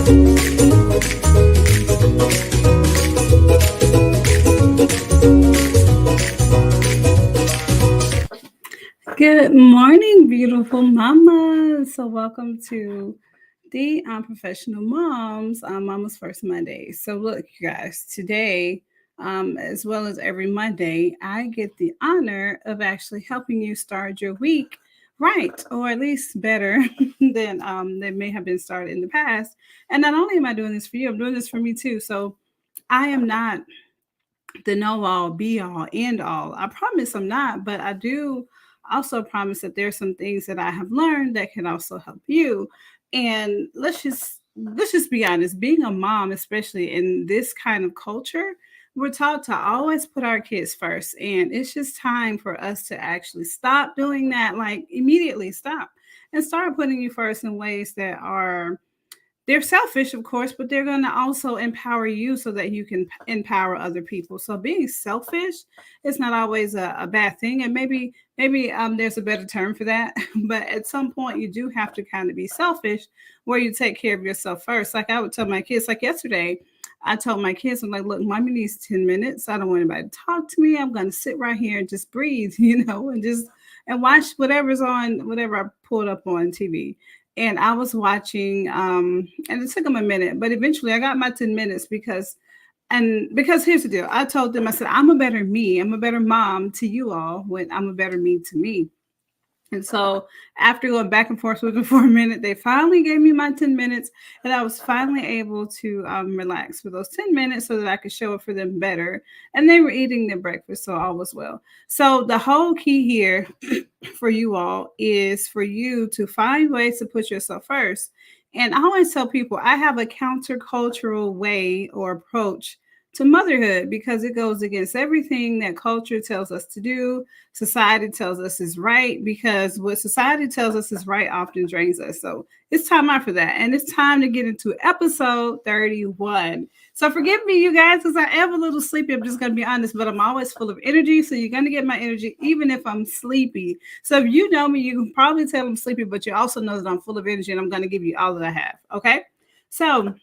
Good morning, beautiful mama. So, welcome to the Professional Moms, Mama's First Monday. So, look, you guys, today, as well as every Monday, I get the honor of actually helping you start your week right, or at least better than may have been started in the past. And not only am I doing this for you, I'm doing this for me too. So, I am not the know all, be all, end all. I promise I'm not, but I do also promise that there's some things that I have learned that can also help you. And let's just be honest, being a mom, especially in this kind of culture, we're taught to always put our kids first. And it's just time for us to actually stop doing that, like immediately stop and start putting you first in ways that are they're selfish, of course, but they're going to also empower you so that you can empower other people. So being selfish is not always a bad thing, and maybe there's a better term for that. But at some point, you do have to kind of be selfish, where you take care of yourself first. Like I would tell my kids, like yesterday, I told my kids, I'm like, look, mommy needs 10 minutes. I don't want anybody to talk to me. I'm going to sit right here and just breathe, and watch whatever's on, whatever I pulled up on TV. And I was watching, and it took them a minute, but eventually I got my 10 minutes because here's the deal. I told them, I said, I'm a better me. I'm a better mom to you all when I'm a better me to me. And so after going back and forth with them for a minute, they finally gave me my 10 minutes, and I was finally able to relax for those 10 minutes so that I could show up for them better. And they were eating their breakfast, so all was well. So the whole key here for you all is for you to find ways to put yourself first. And I always tell people I have a countercultural way or approach to motherhood because it goes against everything that culture tells us to do, society tells us is right, because what society tells us is right often drains us. So it's time out for that. And it's time to get into episode 31. So forgive me, you guys, because I am a little sleepy. I'm just going to be honest, but I'm always full of energy. So you're going to get my energy even if I'm sleepy. So if you know me, you can probably tell I'm sleepy, but you also know that I'm full of energy and I'm going to give you all that I have. Okay. So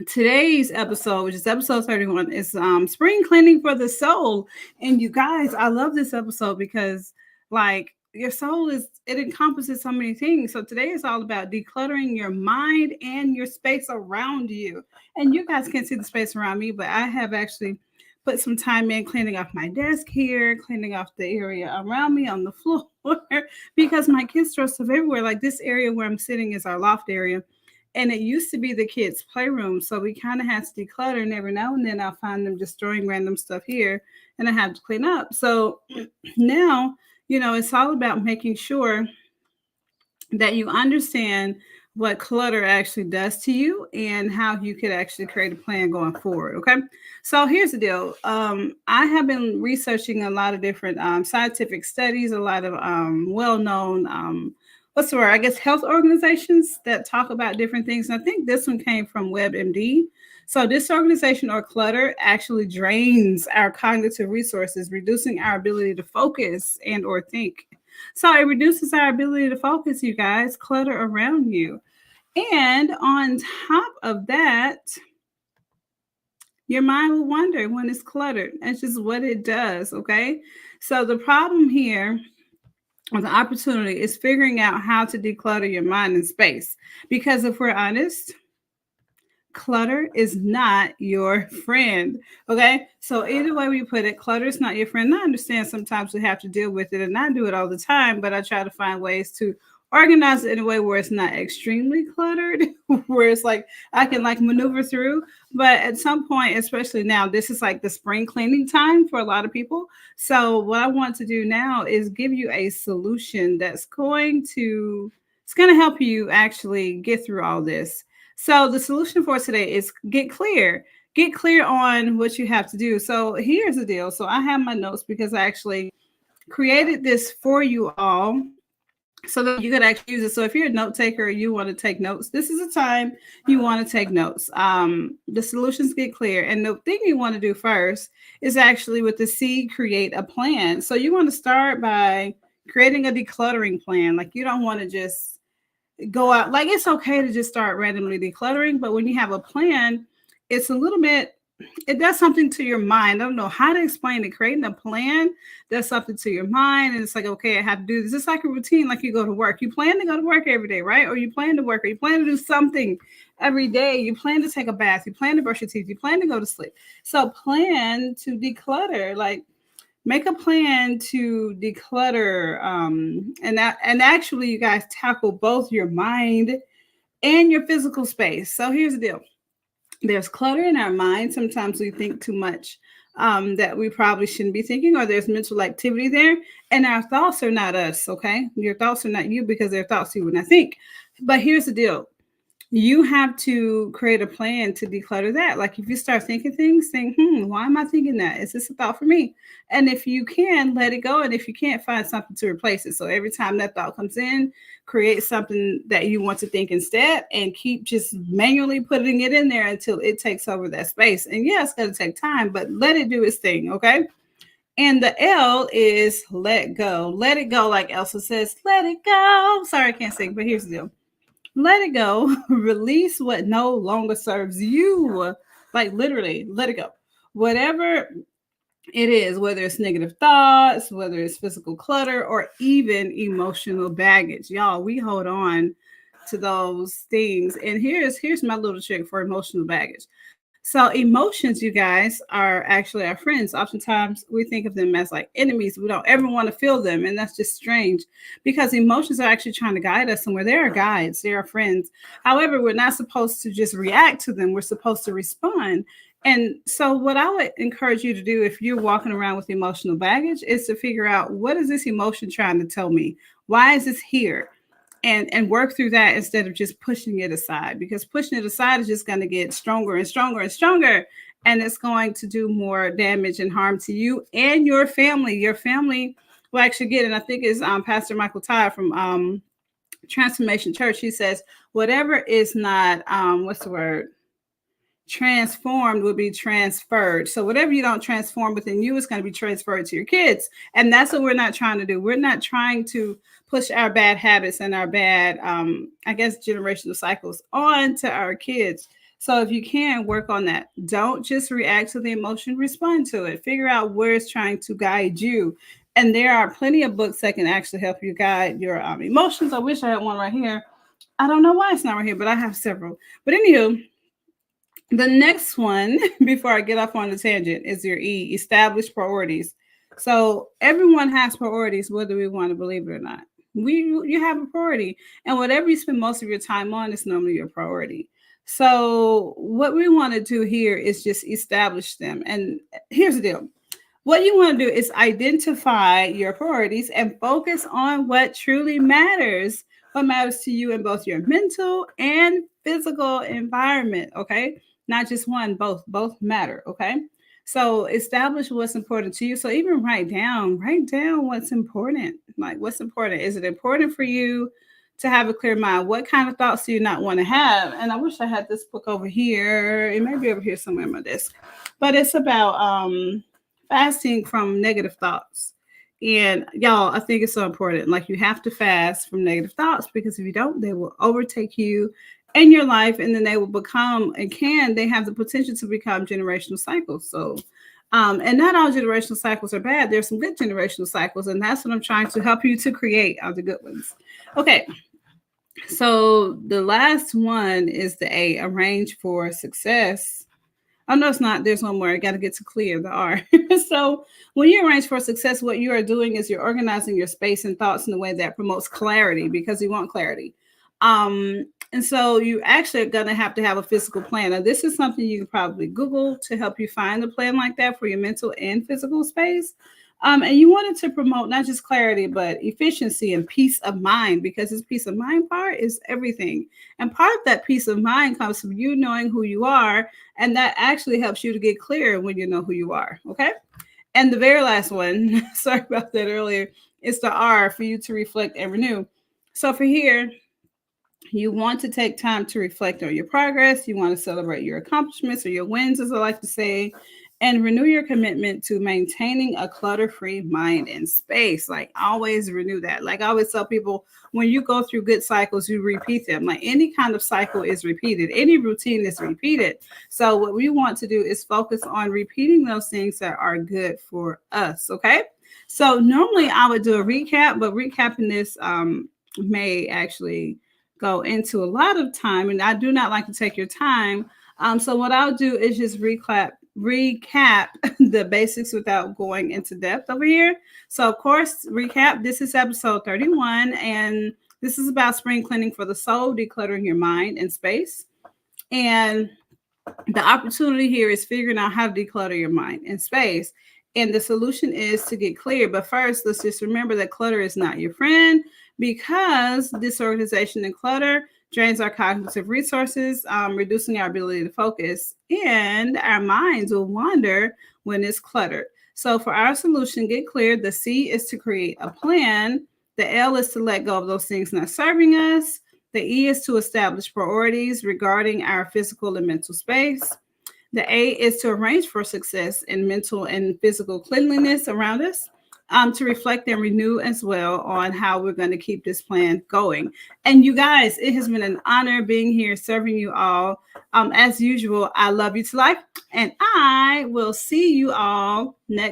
today's episode, which is episode 31, is spring cleaning for the soul. And you guys, I love this episode because like your soul is, it encompasses so many things. So today is all about decluttering your mind and your space around you. And you guys can't see the space around me, but I have actually put some time in cleaning off my desk here, cleaning off the area around me on the floor because my kids throw stuff everywhere. Like this area where I'm sitting is our loft area, and it used to be the kids' playroom. So we kind of had to declutter, and every now and then I'll find them just throwing random stuff here and I have to clean up. So now, it's all about making sure that you understand what clutter actually does to you and how you could actually create a plan going forward. Okay. So here's the deal. I have been researching a lot of different scientific studies, a lot of well known, what's the word? I guess health organizations that talk about different things. And I think this one came from WebMD. So this organization or clutter actually drains our cognitive resources, reducing our ability to focus and or think. So it reduces our ability to focus, you guys, clutter around you. And on top of that, your mind will wander when it's cluttered. That's just what it does, okay? So the problem here, or the opportunity, is figuring out how to declutter your mind and space. Because if we're honest, clutter is not your friend. Okay. So either way we put it, clutter is not your friend. I understand sometimes we have to deal with it, and I do it all the time, but I try to find ways to organize it in a way where it's not extremely cluttered, where it's like I can like maneuver through. But at some point, especially now, this is like the spring cleaning time for a lot of people. So what I want to do now is give you a solution that's going to help you actually get through all this. So the solution for today is get clear. Get clear on what you have to do. So here's the deal. So I have my notes because I actually created this for you all so that you could actually use it. So if you're a note taker or you want to take notes, this is a time you want to take notes. The solutions get clear. And the thing you want to do first is actually with the C, create a plan. So you want to start by creating a decluttering plan. Like you don't want to just go out. Like, it's okay to just start randomly decluttering, but when you have a plan, it's a little bit, it does something to your mind. I don't know how to explain it. Creating a plan does something to your mind, and it's like, okay, I have to do this. It's like a routine, like you go to work. You plan to go to work every day, right? Or you plan to work, or you plan to do something every day. You plan to take a bath. You plan to brush your teeth. You plan to go to sleep. So plan to declutter. Like, make a plan to declutter, and actually, you guys tackle both your mind and your physical space. So here's the deal: there's clutter in our mind. Sometimes we think too much, that we probably shouldn't be thinking, or there's mental activity there. And our thoughts are not us, okay? Your thoughts are not you, because they're thoughts you would not think. But here's the deal: you have to create a plan to declutter that. Like, if you start thinking things, think, why am I thinking that? Is this a thought for me? And if you can, let it go. And if you can't, find something to replace it. So every time that thought comes in, create something that you want to think instead, and keep just manually putting it in there until it takes over that space. And yeah, it's going to take time, but let it do its thing, okay? And the L is let go. Let it go, like Elsa says, let it go. Sorry, I can't sing, but here's the deal: let it go. Release what no longer serves you. Like, literally, let it go. Whatever it is, whether it's negative thoughts, whether it's physical clutter, or even emotional baggage. Y'all, we hold on to those things. And here's my little trick for emotional baggage. So emotions, you guys, are actually our friends. Oftentimes we think of them as like enemies. We don't ever want to feel them. And that's just strange, because emotions are actually trying to guide us somewhere. They are guides, they are friends. However, we're not supposed to just react to them. We're supposed to respond. And so what I would encourage you to do, if you're walking around with emotional baggage, is to figure out, what is this emotion trying to tell me? Why is this here? And work through that instead of just pushing it aside, because pushing it aside is just going to get stronger and stronger and stronger, and it's going to do more damage and harm to you and your family will actually get. And I think it's Pastor Michael Todd from Transformation Church. He says, whatever is not what's the word, transformed, will be transferred. So whatever you don't transform within you is going to be transferred to your kids. And that's what we're not trying to do. We're not trying to push our bad habits and our bad, I guess, generational cycles on to our kids. So if you can, work on that. Don't just react to the emotion, respond to it. Figure out where it's trying to guide you. And there are plenty of books that can actually help you guide your emotions. I wish I had one right here. I don't know why it's not right here, but I have several. But anywho, the next one, before I get off on the tangent, is your E, establish priorities. So everyone has priorities, whether we want to believe it or not. You have a priority, and whatever you spend most of your time on is normally your priority. So what we want to do here is just establish them. And here's the deal: what you want to do is identify your priorities and focus on what truly matters, what matters to you in both your mental and physical environment, okay? Not just one, both matter, okay? So establish what's important to you. So even write down what's important. Like, what's important? Is it important for you to have a clear mind? What kind of thoughts do you not want to have? And I wish I had this book over here. It may be over here somewhere on my desk. But it's about fasting from negative thoughts. And y'all, I think it's so important. Like, you have to fast from negative thoughts, because if you don't, they will overtake you in your life, and then they will become, they have the potential to become generational cycles. So, and not all generational cycles are bad. There's some good generational cycles, and that's what I'm trying to help you to create, are the good ones. Okay, so the last one is the A, arrange for success. Oh, no, it's not. There's one more. I got to get to clear the R. So when you arrange for success, what you are doing is you're organizing your space and thoughts in a way that promotes clarity, because you want clarity. And so you actually are going to have a physical plan. Now, this is something you can probably Google to help you find a plan like that for your mental and physical space. And you want it to promote not just clarity, but efficiency and peace of mind, because this peace of mind part is everything. And part of that peace of mind comes from you knowing who you are. And that actually helps you to get clear when you know who you are. Okay. And the very last one, sorry about that earlier, is the R, for you to reflect and renew. So for here, you want to take time to reflect on your progress. You want to celebrate your accomplishments, or your wins, as I like to say. and renew your commitment to maintaining a clutter-free mind and space. Like always renew that. Like I always tell people, when you go through good cycles, you repeat them. Like any kind of cycle is repeated, any routine is repeated. So what we want to do is focus on repeating those things that are good for us. Okay. So normally I would do a recap, but recapping this may actually go into a lot of time, and I do not like to take your time. So what I'll do is just recap the basics without going into depth over here. So of course, recap. This is episode 31, and this is about spring cleaning for the soul, decluttering your mind and space. And the opportunity here is figuring out how to declutter your mind and space. And the solution is to get clear. But first, let's just remember that clutter is not your friend, because disorganization and clutter drains our cognitive resources, reducing our ability to focus, and our minds will wander when it's cluttered. So, for our solution, get clear. The C is to create a plan. The L is to let go of those things not serving us. The E is to establish priorities regarding our physical and mental space. The A is to arrange for success in mental and physical cleanliness around us, to reflect and renew as well on how we're going to keep this plan going. And you guys, it has been an honor being here serving you all. As usual, I love you to life, and I will see you all next